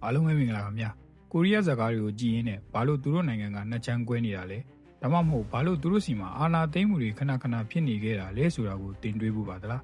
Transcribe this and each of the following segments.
အားလုံးပဲမင်္ဂလာပါဗျာကိုရီးယားဇာတ်ကားတွေကိုကြည်ရင်းနဲ့ဘာလို့သူတို့နိုင်ငံကနှစ်ချမ်းကွဲနေတာလဲဒါမှမဟုတ်ဘာလို့သူတို့စီမှာအာဏာသိမ်းမှုတွေခဏခဏဖြစ်နေခဲ့တာလဲဆိုတာကိုတင်တွေးဖို့ပါသလာ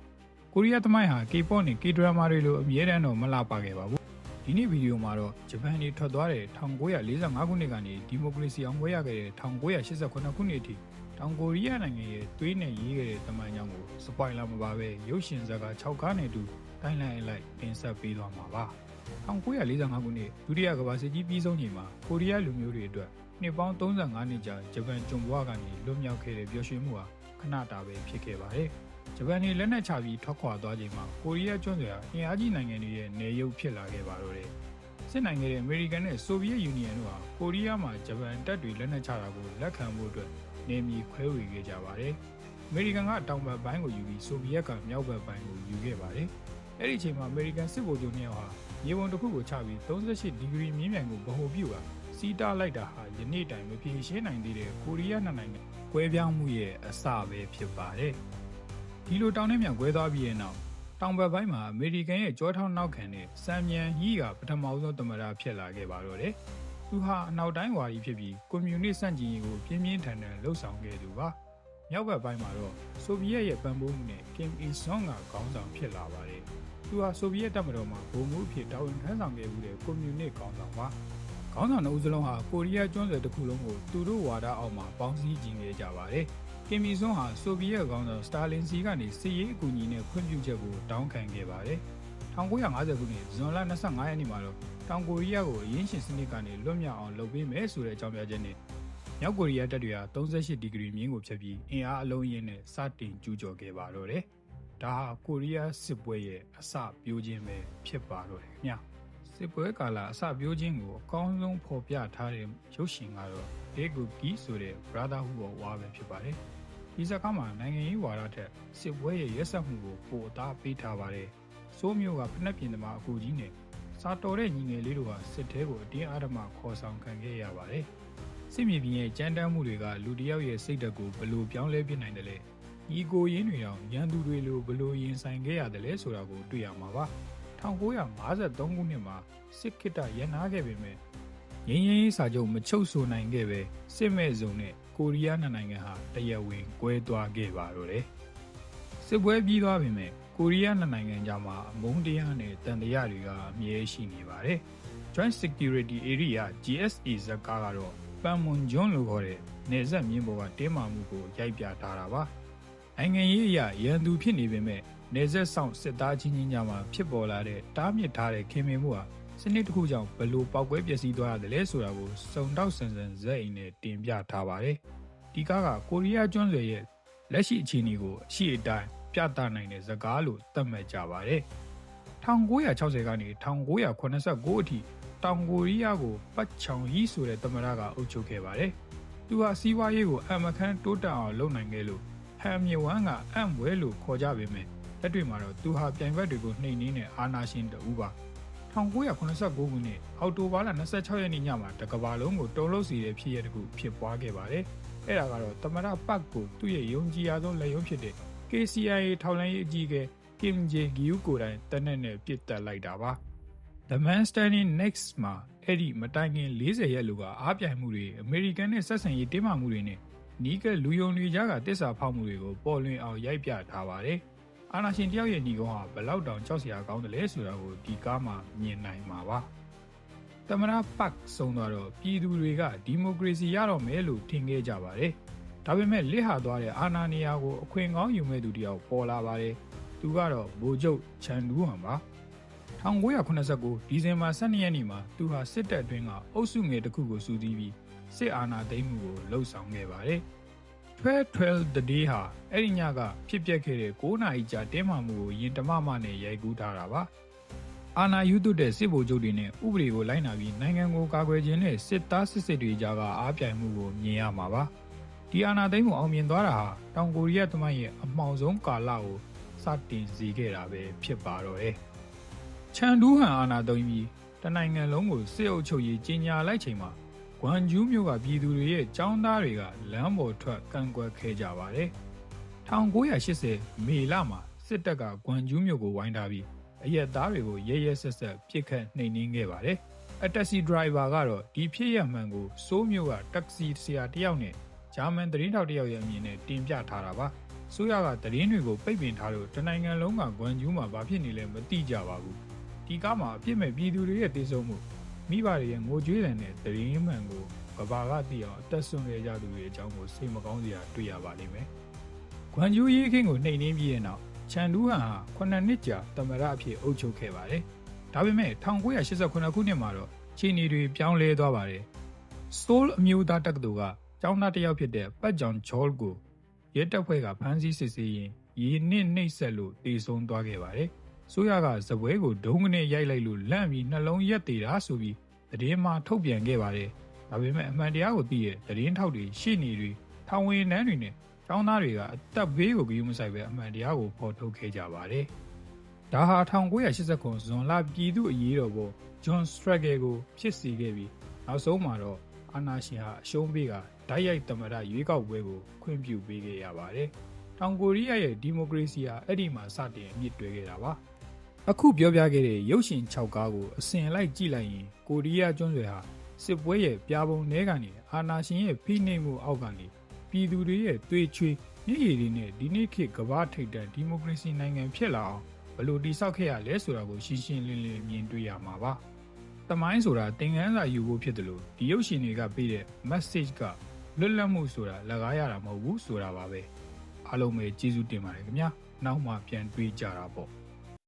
းကိုရီးယားသမိုင်းဟာ K-pop နဲ့ K-drama တွေလိုအမြဲတမ်းတော့မလှပခဲ့ပါဘူးဒီနေ့ဗီဒီယိုမှာတော့ဂျပန်နေထွက်သွားတဲ့1945ခုနှစ်ကနေဒီမိုကရေစီအောင်ပွဲရခဲ့တဲ့1989ခုနှစ်အထိတောင်ကိုရီးယားနိုင်ငံရဲ့သွေးနဲ့ရေးခဲ့တဲ့သမိုင်းကြောင်းကိုစပိုင်လာမှာပါပဲရုပ်ရှင်ဇာတ်ကား6ကားနဲ့အတူတိုင်းလိုက်လိုက်တင်ဆက်ပေးသွားမှာပါ1945ခုနှစ်ဒုတိယကမ္ဘာစစ်ကြီးပြီးဆုံးချိန်မှာကိုရီးယားလူမျိုးတွေအတွက်နှစ်ပေါင်း35နှစ်ကြာဂျပန်ကျွန်းဘဝကနေလွတ်မြောက်ခဲ့တဲ့ပျော်ရွှင်မှုဟာခဏတာပဲဖြစ်ခဲ့ပါတယ်။ဂျပန်နေလက်နက်ချပြီးထွက်ခွာသွားချိန်မှာကိုရီးယားကျွန်းဆွယ်ဟာအင်အားကြီးနိုင်ငံတွေရဲ့နေရုပ်ဖြစ်လာခဲ့ပါတော့တယ်။စစ်နိုင်ခဲ့တဲ့အမေရိကန်နဲ့ဆိုဗီယက်ယူနီယံတို့ဟာကိုရီးယားမှာဂျပန်တပ်တွေလက်နက်ချတာကိုလက်ခံဖို့အတွက်နေမြေခွဲဝေခဲ့ကြပါတယ်။အမေရိကန်ကတောင်ဘက်ပိုင်းကိုယူပြီးဆိုဗီယက်ကမြောက်ဘက်ပိုင်းကိုယူခဲ့ပါတယ်။အဲ့ဒီအချိန်မှာအမေရိကန်စစ်ဗိုလ်ချုပ်နှစ်ယောက်ဟာမြေပုံတစ်ခုကိုချပြီး38ဒီဂရီမြင့်မြန်ကိုဗဟိုပြုတာစီးတားလိုက်တာဟာယနေ့တိုင်မဖြေရှင်းနိုင်သေးတဲ့ကိုရီးယားနိုင်ငံကွဲပြားမှုရဲ့အစပဲဖြစ်ပါတယ်။ဒီလိုတောင်နဲ့မြောက်ကွဲသွားပြီးတဲ့နောက်တောင်ဘက်ပိုင်းမှာအမေရိကန်ရဲ့ကြောထောက်နောက်ခံတဲ့စံမြန်ဟီးကပထမဆုံးသမ္မတဖြစ်လာခဲ့ပါတော့တယ်။သူဟာအနောက်တိုင်းဝါဒီဖြစ်ပြီးကွန်မြူနစ်စန့်ကျင်ရေးကိုပြင်းပြင်းထန်ထန်လှုပ်ဆောင်ခဲ့သူပါ။မြောက်ဘက်ပိုင်းမှာတော့ဆိုဗီယက်ရဲ့ပံ့ပိုးမှုနဲ့ကင်အီဆွန်ကခေါင်းဆောင်ဖြစ်လာပါတယ်။သူဟာဆိုဗီယက်တပ်မတော်မှာဗိုလ်မှူးအဖြစ်တာဝန်ထမ်းဆောင်ခဲ့မှုတဲ့ကွန်မြူနစ်ခေါင်းဆောင်ပါ။ခေါင်းဆောင်တို့စလုံးဟာကိုရီးယားကျွန်းဆွယ်တစ်ခုလုံးကိုသူတို့ဝါဒအောက်မှာပေါင်းစည်းခြင်းခဲ့ကြပါတယ်။ကင်မီဆွန်ဟာဆိုဗီယက်ခေါင်းဆောင်စတာလင်စီကနေစစ်ရေးအကူအညီနဲ့ခွင့်ပြုချက်ကိုတောင်းခံခဲ့ပါတယ်။1950ခုနှစ်ဇွန်လ25ရက်နေ့မှာတော့တောင်ကိုရီးယားကိုအရင်းရှင်စနစ်ကနေလွတ်မြောက်အောင်လုပ်ပေးမယ်ဆိုတဲ့အကြောင်းပြချက်နဲ့မြောက်ကိုရီးယားတပ်တွေဟာ38ဒီဂရီမြင့်ကိုဖြတ်ပြီးအင်အားအလုံးအင်းနဲ့စတင်ကျူးကျော်ခဲ့ပါတော့တယ်။ဒါဟာကိုရီးယားစစ်ပွဲရဲ့အစပြိုးခြင်းပဲဖြစ်ပါတော့တယ်ခင်ဗျာ။စစ်ပွဲကာလအစပြိုးခြင်းကိုအကောင်းဆုံးဖော်ပြထားတဲ့ရုပ်ရှင်ကတော့ဒေဂူဂီဆိုတဲ့ Brotherhood of War ပဲဖြစ်ပါတယ်။ဒီဇာတ်ကားမှာနိုင်ငံရေးဝါဒထက်စစ်ပွဲရဲ့ရက်စက်မှုကိုပိုအသားပေးထားပါတယ်။စိုးမျိုးကဖနက်ပြင်သမားအကူကြီးနဲ့စာတော်တဲ့ညီငယ်လေးတို့ဟာစစ်ထဲကိုအတင်းအဓမ္မခေါ်ဆောင်ခံခဲ့ရပါတယ်။စစ်မြေပြင်ရဲ့ကြမ်းတမ်းမှုတွေကလူတစ်ယောက်ရဲ့စိတ်ဓာတ်ကိုဘယ်လိုပြောင်းလဲပြနိုင်တယ်လဲ။ညီကိုရင်းတွေတောင်ရန်သူတွေလိုဘယ်လိုရင်ဆိုင်ခဲ့ရတယ်လဲဆိုတာကိုတွေ့ရမှာပါ။1953ခုနှစ်မှာစစ်ခေတ်ရန်နာခဲ့ပေမဲ့ငြိမ်းချမ်းရေးစာချုပ်မချုပ်ဆိုနိုင်ခဲ့ပဲစစ်မဲ့ဇုံနဲ့ကိုရီးယားနိုင်ငံဟာတရားဝင်ကွဲသွားခဲ့ပါတော့တယ်။စစ်ပွဲပြီးသွားပေမဲ့ကိုရီးယားနိုင်ငံကြားမှာအမုန်းတရားနဲ့တန်တရားတွေကအမြဲရှိနေပါတယ်။ Joint Security Area GSA ဇာတ်ကားကတော့ပန်မွန်ဂျွန်းလို့ခေါ်တဲ့နေဆက်မြင်းပေါ်ကတင်းမာမှုကိုရိုက်ပြထားတာပါ။နိုင်ငံရေးအရရန်သူဖြစ်နေပေမဲ့နေဆက်ဆောင်စစ်သားချင်းချင်းကြားမှာဖြစ်ပေါ်လာတဲ့တားမြစ်ထားတဲ့ခင်မင်မှုဟာစနစ်တစ်ခုကြောင့်ဘယ်လိုပေါက်ကွဲပျက်စီးသွားရတယ်လဲဆိုတာကိုစုံတောက်ဆန်ဆန်ဇက်အိမ်နဲ့တင်ပြထားပါတယ်။ဒီကားကကိုရီးယားကျွန်းဆွယ်ရဲ့လက်ရှိအခြေအနေကိုအရှိအတိုင်းပြသနိုင်တဲ့ဇာတ်ကားလို့သတ်မှတ်ကြပါတယ်။1960ကနေ1989အထိတောင်ကိုရီးယားကိုပတ်ချောင်ဟီဆိုတဲ့သမ္မတကအုပ်ချုပ်ခဲ့ပါတယ်။သူဟာစီးပွားရေးကိုအမခန်းတိုးတက်အောင်လုပ်နိုင်ခဲ့လို့ဟန်မြေဝမ်ကအံ့ဘွဲလို့ခေါ်ကြပေမဲ့လက်တွေ့မှာတော့သူဟာပြိုင်ဘက်တွေကိုနှိမ်နင်းတဲ့အာဏာရှင်တဦးပါ1989ခုနှစ်အောက်တိုဘာလ26ရက်နေ့ညမှာတကဘာလုံးကိုတုံ့လုပ်စီတဲ့ဖြစ်ရပ်တစ်ခုဖြစ်ပွားခဲ့ပါတယ်။အဲ့ဒါကတော့သမ္မတပတ်ကိုသူ့ရဲ့ယုံကြည်ရဆုံးလက်ရုံးဖြစ်တဲ့ KCIA ထောက်လှမ်းရေးအကြီးအကဲ Kim Jae-gyu ကိုယ်တိုင်တနက်နဲ့ပြစ်တက်လိုက်တာပါ။ The Man Standing Next မှာအဲ့ဒီမတိုင်ခင်40ရက်လူကအားပြိုင်မှုတွေအမေရိကန်နဲ့ဆက်ဆံရေးတင်းမာမှုတွေနဲ့နီးကလူယုံတွေကြားကတစ္ဆာဖောက်မှုတွေကိုပေါ်လွင်အောင်ရိုက်ပြထားပါတယ်။အာနာရှင်တယောက်ရဲ့ညီကုန်းဟာဘလောက်တောင်ကြောက်စရာကောင်းတယ်လဲဆိုတာကိုဒီကားမှာမြင်နိုင်မှာပါ။သမ္မတပတ်ဆုံးတော့ပြည်သူတွေကဒီမိုကရေစီရတော့မယ်လို့ထင်ခဲ့ကြပါတယ်။ဒါပေမဲ့လစ်ဟာသွားတဲ့အာဏာနေရာကိုအခွင့်ကောင်းယူမဲ့သူတယောက်ပေါ်လာပါတယ်။သူကတော့ဗိုလ်ချုပ်ချန်ဒူးဟန်ပါ1989ဒီဇင်ဘာ12ရက်နေ့မှာသူဟာစစ်တပ်အတွင်းကအုပ်စုငယ်တစ်ခုကိုစုစည်းပြီးစစ်အာဏာသိမ်းမှုကိုလှုပ်ဆောင်ခဲ့ပါတယ်။ 12 the day ဟာအဲ့ဒီညကဖြစ်ပျက်ခဲ့တဲ့9နာရီကြာတင်းမာမှုကိုရင်တမမနဲ့ရိုက်ကူးထားတာပါ။အာဏာယူသွတ်တဲ့စစ်ဗိုလ်ချုပ်တွေနဲ့ဥပဒေကိုလိုက်နာပြီးနိုင်ငံကိုကာကွယ်ခြင်းနဲ့စစ်သားစစ်တွေကြားကအားပြိုင်မှုကိုမြင်ရမှာပါ။ဒီအာဏာသိမ်းမှုအောင်မြင်သွားတာဟာတောင်ကိုရီးယားသမိုင်းရဲ့အမှောင်ဆုံးကာလကိုစတင်စေခဲ့တာပဲဖြစ်ပါတော့တယ်။ချန်ဒူးဟန်အာဏာသိမ်းပြီးတနိုင်ငံလုံးကိုစစ်အုပ်ချုပ်ရေးကြီးညာလိုက်ချိန်မှာဂွမ်ဂျူးမြို့ကပြည်သူတွေရဲ့ចောင်းသားတွေကလမ်းပေါ်ထွက်ကန့်ကွက်ခဲ့ကြပါတယ်။1980မေလမှာစစ်တပ်ကဂွမ်ဂျူးမြို့ကိုဝိုင်းထားပြီးအရက်သားတွေကိုရဲရဲဆက်ဆက်ပစ်ခတ်နှိမ်နင်းခဲ့ပါတယ်။ အတက်စီဒရိုင်ဘာကတော့ဒီဖြစ်ရမှန်ကိုစိုးမျိုးကတက္ကစီဆရာတယောက်နဲ့ဂျာမန်သတင်းထောက်တယောက်ရဲ့အမြင်နဲ့တင်ပြထားတာပါဆိုရကသတင်းတွေကိုပိတ်ပင်ထားလို့တနိုင်ငံလုံးကဂွမ်ဂျူးမှာဘာဖြစ်နေလဲမသိကြပါဘူးဒီကားမှာအပြစ်မဲ့ပြည်သူတွေရဲ့တေးဆုံးမှုမိဘတွေရဲ့ငိုကြွေးတဲ့သတင်းမှန်ကိုကဘာကသိအောင်အသက်ဆွန့်ခဲ့ကြသူတွေအကြောင်းကိုစိတ်မကောင်းစရာတွေ့ရပါလိမ့်မယ်ဂွမ်ဂျူးရေးခင်းကိုနှိမ်နှင်းပြီးတဲ့နောက်ချန်ဒူးဟန်ဟာ9နှစ်ကြာသမ္မတအဖြစ်အုပ်ချုပ်ခဲ့ပါတယ်ဒါပေမဲ့1989ခုနှစ်မှာတော့ခြေနေတွေပြောင်းလဲသွားပါတယ်ဆိုးလ်အမျိုးသားတက္ကသိုလ်ကကျောင်းသားတစ်ယောက်ဖြစ်တဲ့ပတ်ဂျွန်ချောလ်ကိုရဲတပ်ဖွဲ့ကဖမ်းဆီးစစ်ဆေးရင်ရေနစ်နှိပ်စက်လို့တေဆုံးသွားခဲ့ပါတယ်ဆိုရကဇပွဲကိုဒုံးကနေရိုက်လိုက်လို့လန့်ပြီးနှလုံးရက်သေးတာဆိုပြီးသတင်းမှထုတ်ပြန်ခဲ့ပါတယ်ဒါပေမဲ့အမှန်တရားကိုသိတဲ့သတင်းထောက်တွေရှေ့နေတွေထောင်ဝင်နှန်းတွေနဲ့ကျောင်းသားတွေကအသက်ဘေးကိုဂရုမစိုက်ပဲအမှန်တရားကိုဖော်ထုတ်ခဲ့ကြပါတယ်ဒါဟာ1989ဇွန်လပြည်သူ့အရေးတော်ပုံဂျွန်စထရက်ဂယ်ကိုဖြစ်စေခဲ့ပြီးနောက်ဆုံးမှာတော့အာနာရှင်ဟာအရှုံးပေးကဓာတ်ရိုက်သမ္မတရွေးကောက်ပွဲကိုခွင့်ပြုပေးခဲ့ရပါတယ်။တောင်ကိုရီးယားရဲ့ဒီမိုကရေစီဟာအဲ့ဒီမှာစတင်အမြင့်တွဲခဲ့တာပါ။အခုပြောပြခဲ့တဲ့ရုပ်ရှင်6ကားကိုအစဉ်လိုက်ကြည့်လိုက်ရင်ကိုရီးယားကျွန်းဆွယ်ဟာစစ်ပွဲရဲ့ပြာပုံထဲကနေအာနာရှင်ရဲ့ဖိနှိပ်မှုအောက်ကနေပြည်သူတွေရဲ့သွေးချွေးညစ်ရည်တွေနဲ့ဒီနေ့ခေတ်ကမ္ဘာထိပ်တန်းဒီမိုကရေစီနိုင်ငံဖြစ်လာအောင်ဘယ်လိုတည်ဆောက်ခဲ့ရလဲဆိုတာကိုရှင်းရှင်းလင်းလင်းမြင်တွေ့ရမှာပါ။သမိုင်းဆိုတာသင်ခန်းစာယူဖို့ဖြစ်တယ်လို့ဒီရုပ်ရှင်တွေကပေးတဲ့ message ကလွတ်လပ်မှုဆိုတာလက်ကားရတာမဟုတ်ဘူးဆိုတာပါပဲ။အားလုံးပဲကျေးဇူးတင်ပါတယ်ခင်ဗျာ။နောက်မှပြန်တွေ့ကြတာပေါ့။